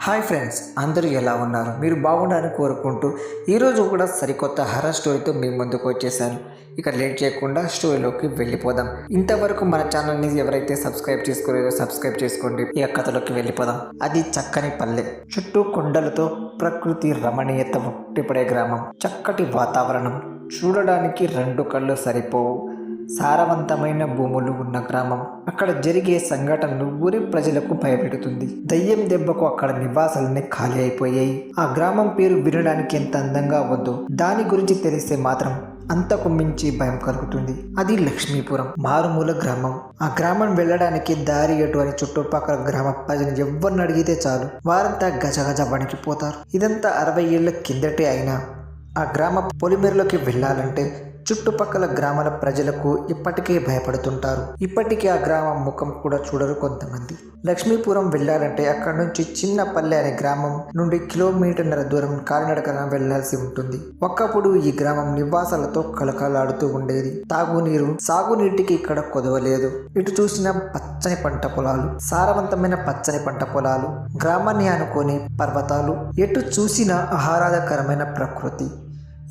Hi friends, అందరూ ఎలా ఉన్నారు? మీరు బాగుండాలని కోరుకుంటూ ఈరోజు కూడా సరికొత్త హర్రర్ స్టోరీతో మీ ముందుకు వచ్చేసాను. ఇక లేట్ చేయకుండా స్టోరీలోకి వెళ్ళిపోదాం. ఇంతవరకు మన ఛానల్ని ఎవరైతే సబ్స్క్రైబ్ చేసుకోలేదో సబ్స్క్రైబ్ చేసుకోండి. ఇక కథలోకి వెళ్ళిపోదాం. అది చక్కని పల్లె, చుట్టూ కొండలతో ప్రకృతి రమణీయత ఉట్టిపడే గ్రామం. చక్కటి వాతావరణం, చూడడానికి రెండు కళ్ళు సరిపోవు. సారవంతమైన భూములు ఉన్న గ్రామం. అక్కడ జరిగే సంఘటనలు ఊరి ప్రజలకు భయపెడుతుంది. దయ్యం దెబ్బకు అక్కడ నివాసాలన్నీ ఖాళీ అయిపోయాయి. ఆ గ్రామం పేరు వినడానికి ఎంత అందంగా ఉందో దాని గురించి తెలిస్తే మాత్రం అంతకు మించి భయం కలుగుతుంది. అది లక్ష్మీపురం, మారుమూల గ్రామం. ఆ గ్రామం వెళ్ళడానికి దారి ఎటు అని చుట్టుపక్కల గ్రామ ప్రజలు ఎవరిని అడిగితే చాలు వారంతా గజగజ వణికిపోతారు. ఇదంతా 60 ఏళ్ల కిందటే అయినా ఆ గ్రామ పొలిమేరలోకి వెళ్ళాలంటే చుట్టుపక్కల గ్రామాల ప్రజలకు ఇప్పటికే భయపడుతుంటారు. ఇప్పటికీ ఆ గ్రామం ముఖం కూడా చూడరు కొంతమంది. లక్ష్మీపురం వెళ్ళాలంటే అక్కడ నుంచి చిన్న పల్లె అనే గ్రామం నుండి కిలోమీటర్న్నర దూరం కాలినడకన వెళ్లాల్సి ఉంటుంది. ఒకప్పుడు ఈ గ్రామం నివాసాలతో కలకలాడుతూ ఉండేది. తాగునీరు, సాగునీటికి ఇక్కడ కొదవలేదు. ఇటు చూసిన పచ్చని పంట పొలాలు, సారవంతమైన పచ్చని పంట పొలాలు, గ్రామాన్ని అనుకోని పర్వతాలు, ఎటు చూసిన ఆహ్లాదకరమైన ప్రకృతి.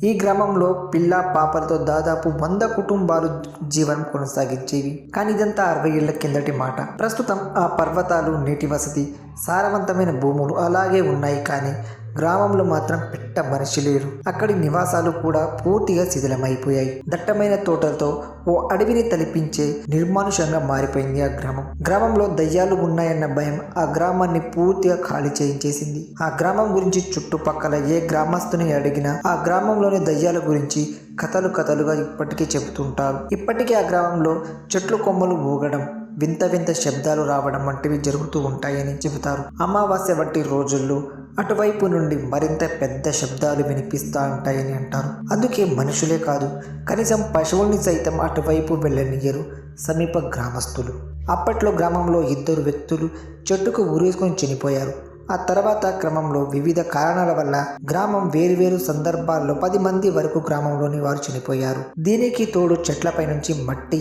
ఈ గ్రామంలో పిల్ల పాపలతో దాదాపు 100 కుటుంబాలు జీవనం కొనసాగించేవి. కానీ ఇదంతా 60 ఏళ్ల కిందటి మాట. ప్రస్తుతం ఆ పర్వతాలు, నీటి వసతి, సారవంతమైన భూములు అలాగే ఉన్నాయి. కానీ గ్రామంలో మాత్రం పెట్ట మనిషి లేరు. అక్కడి నివాసాలు కూడా పూర్తిగా శిథిలమైపోయాయి. దట్టమైన తోటలతో ఓ అడవిని తలపించే నిర్మానుషంగా మారిపోయింది ఆ గ్రామం. గ్రామంలో దయ్యాలు ఉన్నాయన్న భయం ఆ గ్రామాన్ని పూర్తిగా ఖాళీ చేయించేసింది. ఆ గ్రామం గురించి చుట్టుపక్కల ఏ గ్రామస్తుని అడిగినా ఆ గ్రామంలోని దయ్యాల గురించి కథలుగా ఇప్పటికీ చెబుతుంటారు. ఇప్పటికీ ఆ గ్రామంలో చెట్లు కొమ్మలు ఊగడం, వింత వింత శబ్దాలు రావడం వంటివి జరుగుతూ ఉంటాయని చెబుతారు. అమావాస్య వంటి రోజుల్లో అటువైపు నుండి మరింత పెద్ద శబ్దాలు వినిపిస్తూ ఉంటాయని అంటారు. అందుకే మనుషులే కాదు, కనీసం పశువుల్ని సైతం అటువైపు వెళ్ళనియరు సమీప గ్రామస్తులు. అప్పట్లో గ్రామంలో 2 వ్యక్తులు చెట్టుకు ఊరేసుకొని చనిపోయారు. ఆ తర్వాత క్రమంలో వివిధ కారణాల వల్ల గ్రామం వేరువేరు సందర్భాల్లో 10 మంది వరకు గ్రామంలోని వారు చనిపోయారు. దీనికి తోడు చెట్లపై నుంచి మట్టి,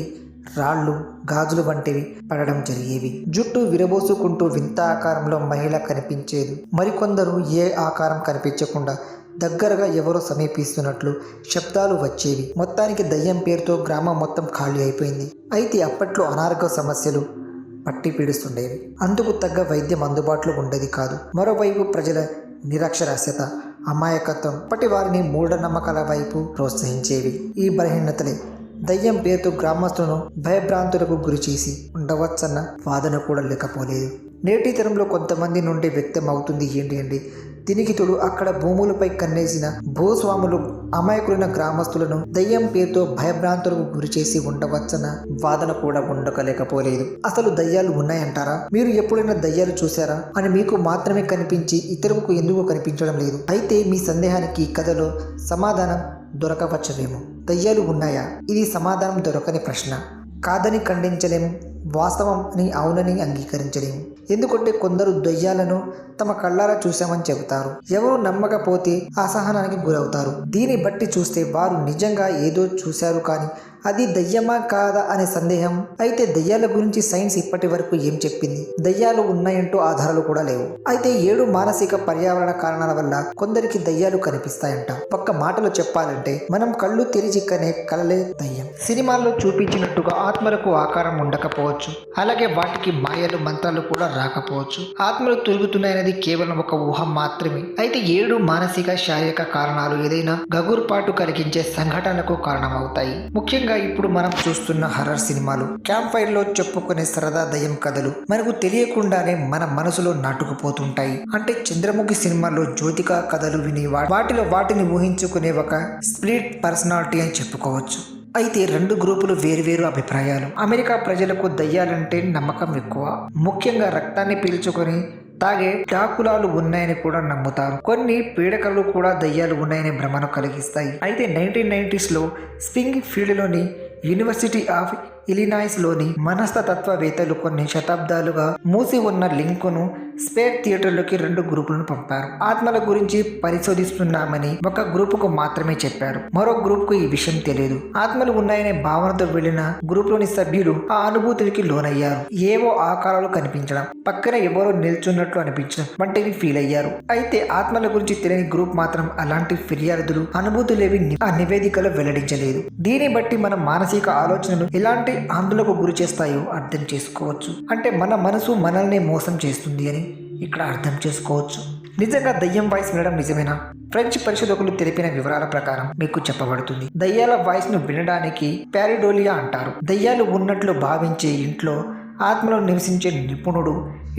రాళ్ళు, గాజులు వంటివి పడడం జరిగేవి. జుట్టు విరబోసుకుంటూ వింత ఆకారంలో మహిళ కనిపించేది. మరికొందరు ఏ ఆకారం కనిపించకుండా దగ్గరగా ఎవరో సమీపిస్తున్నట్లు శబ్దాలు వచ్చేవి. మొత్తానికి దయ్యం పేరుతో గ్రామం మొత్తం ఖాళీ అయిపోయింది. అయితే అప్పట్లో అనారోగ్య సమస్యలు పట్టి పీడిస్తుండేవి. అందుకు తగ్గ వైద్యం అందుబాటులో ఉండేది కాదు. మరోవైపు ప్రజల నిరక్షరాస్యత, అమాయకత్వం అప్పటి వారిని మూఢనమ్మకాల వైపు ప్రోత్సహించేవి. ఈ బలహీనతలే దయ్యం పేరుతో గ్రామస్తులను భయభ్రాంతులకు గురి చేసి ఉండవచ్చన్న వాదన కూడా లేకపోలేదు. నేటి తరంలో కొంతమంది నుండి వ్యక్తం అవుతుంది ఏంటి దీనికి తోడు అక్కడ భూములపై కన్నేసిన భూస్వాములు అమాయకులైన గ్రామస్తులను దయ్యం పేరుతో భయభ్రాంతులకు గురి చేసి ఉండవచ్చన్న వాదన కూడా ఉండకలేకపోలేదు. అసలు దయ్యాలు ఉన్నాయంటారా? మీరు ఎప్పుడైనా దయ్యాలు చూసారా అని మీకు మాత్రమే కనిపించి ఇతరులకు ఎందుకు కనిపించడం లేదు? అయితే మీ సందేహానికి ఈ కథలో సమాధానం దొరకవచ్చునేమో. దయ్యాలు ఉన్నాయా? ఇది సమాధానం దొరకని ప్రశ్న. కాదని ఖండించలేము, వాస్తవం అని అవునని అంగీకరించలేము. ఎందుకంటే కొందరు దయ్యాలను తమ కళ్ళారా చూశామని చెబుతారు. ఎవరు నమ్మకపోతే అసహనానికి గురవుతారు. దీన్ని బట్టి చూస్తే వారు నిజంగా ఏదో చూశారు, కానీ అది దయ్యమా కాదా అనే సందేహం. అయితే దయ్యాల గురించి సైన్స్ ఇప్పటి వరకు ఏం చెప్పింది? దయ్యాలు ఉన్నాయంటూ ఆధారాలు కూడా లేవు. అయితే 7 మానసిక పర్యావరణ కారణాల వల్ల కొందరికి దయ్యాలు కనిపిస్తాయంట. ఒక్క మాటలో చెప్పాలంటే మనం కళ్ళు తెరిచి కనే కలలే దయ్యం. సినిమాల్లో చూపించినట్టుగా ఆత్మలకు ఆకారం ఉండకపోవచ్చు, అలాగే వాటికి మాయలు, మంత్రాలు కూడా రాకపోవచ్చు. ఆత్మలు తిరుగుతున్నాయనేది కేవలం ఒక ఊహ మాత్రమే. అయితే 7 మానసిక, శారీరక కారణాలు ఏదైనా గగుర్పాటు కలిగించే సంఘటనలకు కారణమవుతాయి. ముఖ్యంగా ఇప్పుడు మనం చూస్తున్న హర్రర్ సినిమాలు, క్యాంప్ ఫైర్ లో చెప్పుకునే సరదా దయ్యం కథలు మనకు తెలియకుండానే మన మనసులో నాటుకుపోతుంటాయి. అంటే చంద్రముఖి సినిమాలో జ్యోతిక కథలు విని వాటిని ఊహించుకునే ఒక స్ప్లిట్ పర్సనాలిటీ అని చెప్పుకోవచ్చు. అయితే 2 గ్రూపులు వేరువేరు అభిప్రాయాలు. అమెరికా ప్రజలకు దయ్యాలంటే నమ్మకం ఎక్కువ. ముఖ్యంగా రక్తాన్ని పీల్చుకొని తాగే డాకులాలు ఉన్నాయని కూడా నమ్ముతారు. కొన్ని పీడకలు కూడా దయ్యాలు ఉన్నాయని భ్రమను కలిగిస్తాయి. అయితే 1990s లో స్ప్రింగ్ ఫీల్డ్లోని యూనివర్సిటీ ఆఫ్ ఇలినాయిస్లోని మనస్తత్వవేత్తలు కొన్ని శతాబ్దాలుగా మూసి ఉన్న లింకును స్పేర్ థియేటర్లోకి 2 గ్రూపులను పంపారు. ఆత్మల గురించి పరిశోధిస్తున్నామని ఒక గ్రూపుకు మాత్రమే చెప్పారు. మరో గ్రూపుకు ఈ విషయం తెలియదు. ఆత్మలు ఉన్నాయనే భావనతో వెళ్లిన గ్రూపులోని సభ్యులు ఆ అనుభూతికి లోనయ్యారు. ఏవో ఆకారాలు కనిపించడం, పక్కన ఎవరో నిల్చున్నట్లు అనిపించడం వంటివి ఫీల్ అయ్యారు. అయితే ఆత్మల గురించి తెలియని గ్రూప్ మాత్రం అలాంటి ఫిర్యాదులు, అనుభూతులేవి ఆ నివేదికలో వెల్లడించలేదు. దీన్ని బట్టి మన మానసిక ఆలోచనలు ఎలాంటి ఆందోళనకు గురి చేస్తాయో అర్థం చేసుకోవచ్చు. అంటే మన మనసు మనల్ని మోసం చేస్తుంది అని ఇక్కడ అర్థం చేసుకోవచ్చు. నిజంగా దయ్యం వాయిస్ వినడం నిజమేనా? ఫ్రెంచ్ పరిశోధకులు తెలిపిన వివరాల ప్రకారం మీకు చెప్పబడుతుంది. దయ్యాల వాయిస్ ను వినడానికి పారిడోలియా అంటారు. దయ్యాలు ఉన్నట్లు భావించే ఇంట్లో ఆత్మలో నివసించే నిపుణుడు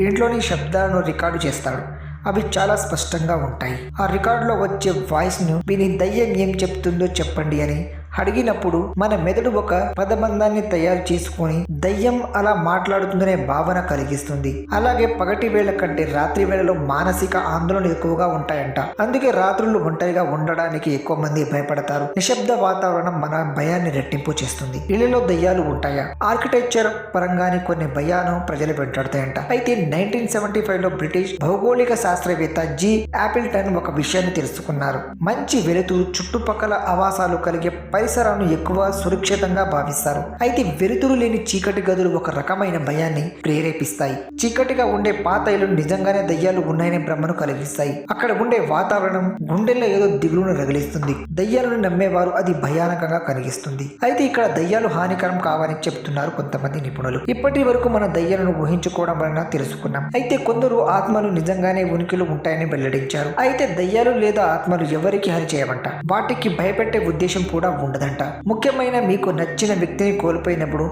ఇంట్లోని శబ్దాలను రికార్డు చేస్తాడు. అవి చాలా స్పష్టంగా ఉంటాయి. ఆ రికార్డులో వచ్చే వాయిస్ ను విని దయ్యం ఏం చెప్తుందో చెప్పండి అని అడిగినప్పుడు మన మెదడు ఒక పదబంధాన్ని తయారు చేసుకొని దయ్యం అలా మాట్లాడుతుందనే భావన కలిగిస్తుంది. అలాగే పగటి వేళ కంటే రాత్రి వేళలో మానసిక ఆందోళన ఎక్కువగా ఉంటాయంట. అందుకే రాత్రులు ఒంటరిగా ఉండడానికి ఎక్కువ మంది భయపడతారు. నిశ్శబ్ద వాతావరణం మన భయాన్ని రెట్టింపు చేస్తుంది. ఇళ్లలో దయ్యాలు ఉంటాయా? ఆర్కిటెక్చర్ పరంగానే కొన్ని భయాలను ప్రజలు వెంటాడతాయంట. అయితే 1975లో బ్రిటిష్ భౌగోళిక శాస్త్రవేత్త జి యాపిల్టన్ ఒక విషయాన్ని తెలుసుకున్నారు. మంచి వెలుతురు, చుట్టుపక్కల ఆవాసాలు కలిగే పరిసరాలను ఎక్కువ సురక్షితంగా భావిస్తారు. అయితే వెలుతురు లేని చీకటి గదులు ఒక రకమైన భయాన్ని ప్రేరేపిస్తాయి. చీకటిగా ఉండే పాత ఇళ్లు నిజంగానే దయ్యాలు ఉన్నాయనే భ్రమను కలిగిస్తాయి. అక్కడ ఉండే వాతావరణం గుండెల్లో ఏదో దిగులును రగిలిస్తుంది. దయ్యాలను నమ్మేవారు అది భయానకంగా కలిగిస్తుంది. అయితే ఇక్కడ దయ్యాలు హానికరం కావని చెప్తున్నారు కొంతమంది నిపుణులు. ఇప్పటి వరకు మన దయ్యాలను ఊహించుకోవడం వలన తెలుసుకున్నాం. అయితే కొందరు ఆత్మలు నిజంగానే ఉనికిలో ఉంటాయని వెల్లడించారు. అయితే దయ్యాలు లేదా ఆత్మలు ఎవరికి హాని చేయవంట. వాటికి భయపెట్టే ఉద్దేశం కూడా ఉండదంట. ముఖ్యమైన మీకు నచ్చిన వ్యక్తిని కోల్పోయినప్పుడు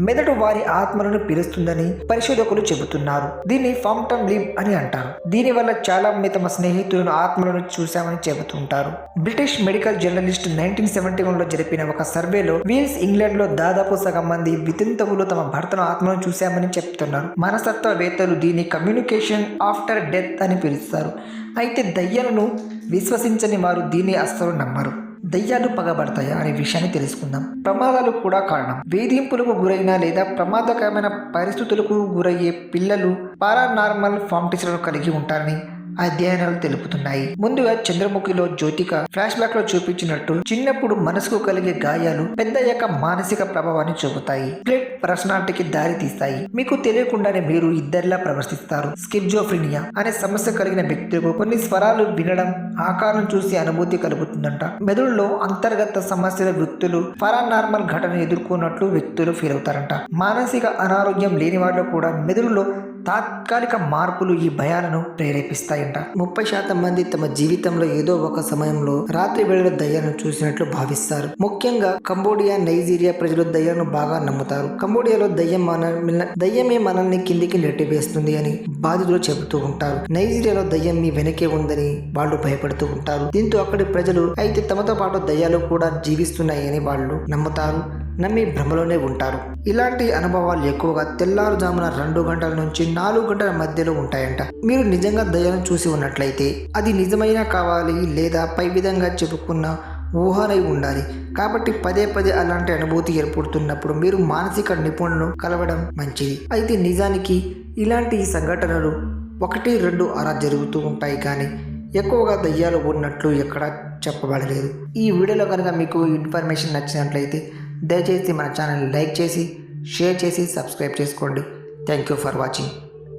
మెదడు వారి ఆత్మలను పిలుస్తుందని పరిశోధకులు చెబుతున్నారు. దీన్ని ఫాంటమ్ లీప్ అని అంటారు. దీనివల్ల చాలా మంది తమ స్నేహితులను ఆత్మలను చూశామని చెబుతుంటారు. బ్రిటిష్ మెడికల్ జర్నలిస్ట్ 1971లో జరిపిన ఒక సర్వేలో వీల్స్ ఇంగ్లాండ్ లో దాదాపు సగం మంది వితంతువులు తమ భర్తను ఆత్మను చూశామని చెప్తున్నారు. మనస్తత్వవేత్తలు దీన్ని కమ్యూనికేషన్ ఆఫ్టర్ డెత్ అని పిలుస్తారు. అయితే దయ్యాలను విశ్వసించని వారు దీన్ని అస్సలు నమ్మరు. దయ్యాలు పగబడతాయా అనే విషయాన్ని తెలుసుకుందాం. ప్రమాదాలు కూడా కారణం. వేధింపులకు గురైన లేదా ప్రమాదకరమైన పరిస్థితులకు గురయ్యే పిల్లలు పారానార్మల్ ఫాంటిస్లను కలిగి ఉంటారని అధ్యయనాలు తెలుపుతున్నాయి. ముందుగా చంద్రముఖిలో జ్యోతిక ఫ్లాష్ బ్యాక్ లో చూపించినట్టు చిన్నప్పుడు మనసుకు కలిగే గాయాలు పెద్దయ్యాక మానసిక ప్రభావాన్ని చూపుతాయి. స్ప్లిట్ పర్సనాలిటీకి దారి తీస్తాయి. మీకు తెలియకుండానే మీరు ఇద్దరిలా ప్రవర్తిస్తారు. స్కిజోఫ్రీనియా అనే సమస్య కలిగిన వ్యక్తులకు కొన్ని స్వరాలు వినడం, ఆకారం చూసి అనుభూతి కలుగుతుందంట. మెదడులో అంతర్గత సమస్యల వ్యక్తులు పారానార్మల్ ఘటన ఎదుర్కొన్నట్లు వ్యక్తులు ఫీల్ అవుతారంట. మానసిక అనారోగ్యం లేని వారిలో కూడా మెదడులో తాత్కాలిక మార్పులు ఈ భయాలను ప్రేరేపిస్తాయంట. 30% మంది తమ జీవితంలో ఏదో ఒక సమయంలో రాత్రి వేళలో దయ్యాలను చూసినట్లు భావిస్తారు. ముఖ్యంగా కంబోడియా, నైజీరియా ప్రజలు దయ్యాలను బాగా నమ్ముతారు. కంబోడియాలో దయ్యమే మనల్ని కిందికి నెట్టివేస్తుంది అని బాధితులు చెబుతూ ఉంటారు. నైజీరియాలో దయ్యం మీ వెనకే ఉందని వాళ్ళు భయపడుతూ ఉంటారు. దీంతో అక్కడి ప్రజలు అయితే తమతో పాటు దయ్యాలు కూడా జీవిస్తున్నాయని వాళ్ళు నమ్ముతారు. నమ్మి భ్రమలోనే ఉంటారు. ఇలాంటి అనుభవాలు ఎక్కువగా తెల్లారుజామున 2 గంటల నుంచి 4 గంటల మధ్యలో ఉంటాయంట. మీరు నిజంగా దయ్యాలను చూసి ఉన్నట్లయితే అది నిజమైన కావాలి లేదా పై విధంగా చెప్పుకున్న ఊహనై ఉండాలి. కాబట్టి పదే అలాంటి అనుభూతి ఏర్పడుతున్నప్పుడు మీరు మానసిక నిపుణులను కలవడం మంచిది. అయితే నిజానికి ఇలాంటి సంఘటనలు 1-2 అలా జరుగుతూ ఉంటాయి, కానీ ఎక్కువగా దయ్యాలు ఉన్నట్లు ఎక్కడా చెప్పబడలేదు. ఈ వీడియోలో కనుక మీకు ఇన్ఫర్మేషన్ నచ్చినట్లయితే దయచేసి మన ఛానల్ లైక్ చేసి, షేర్ చేసి, సబ్స్క్రైబ్ చేసుకోండి. Thank you for watching.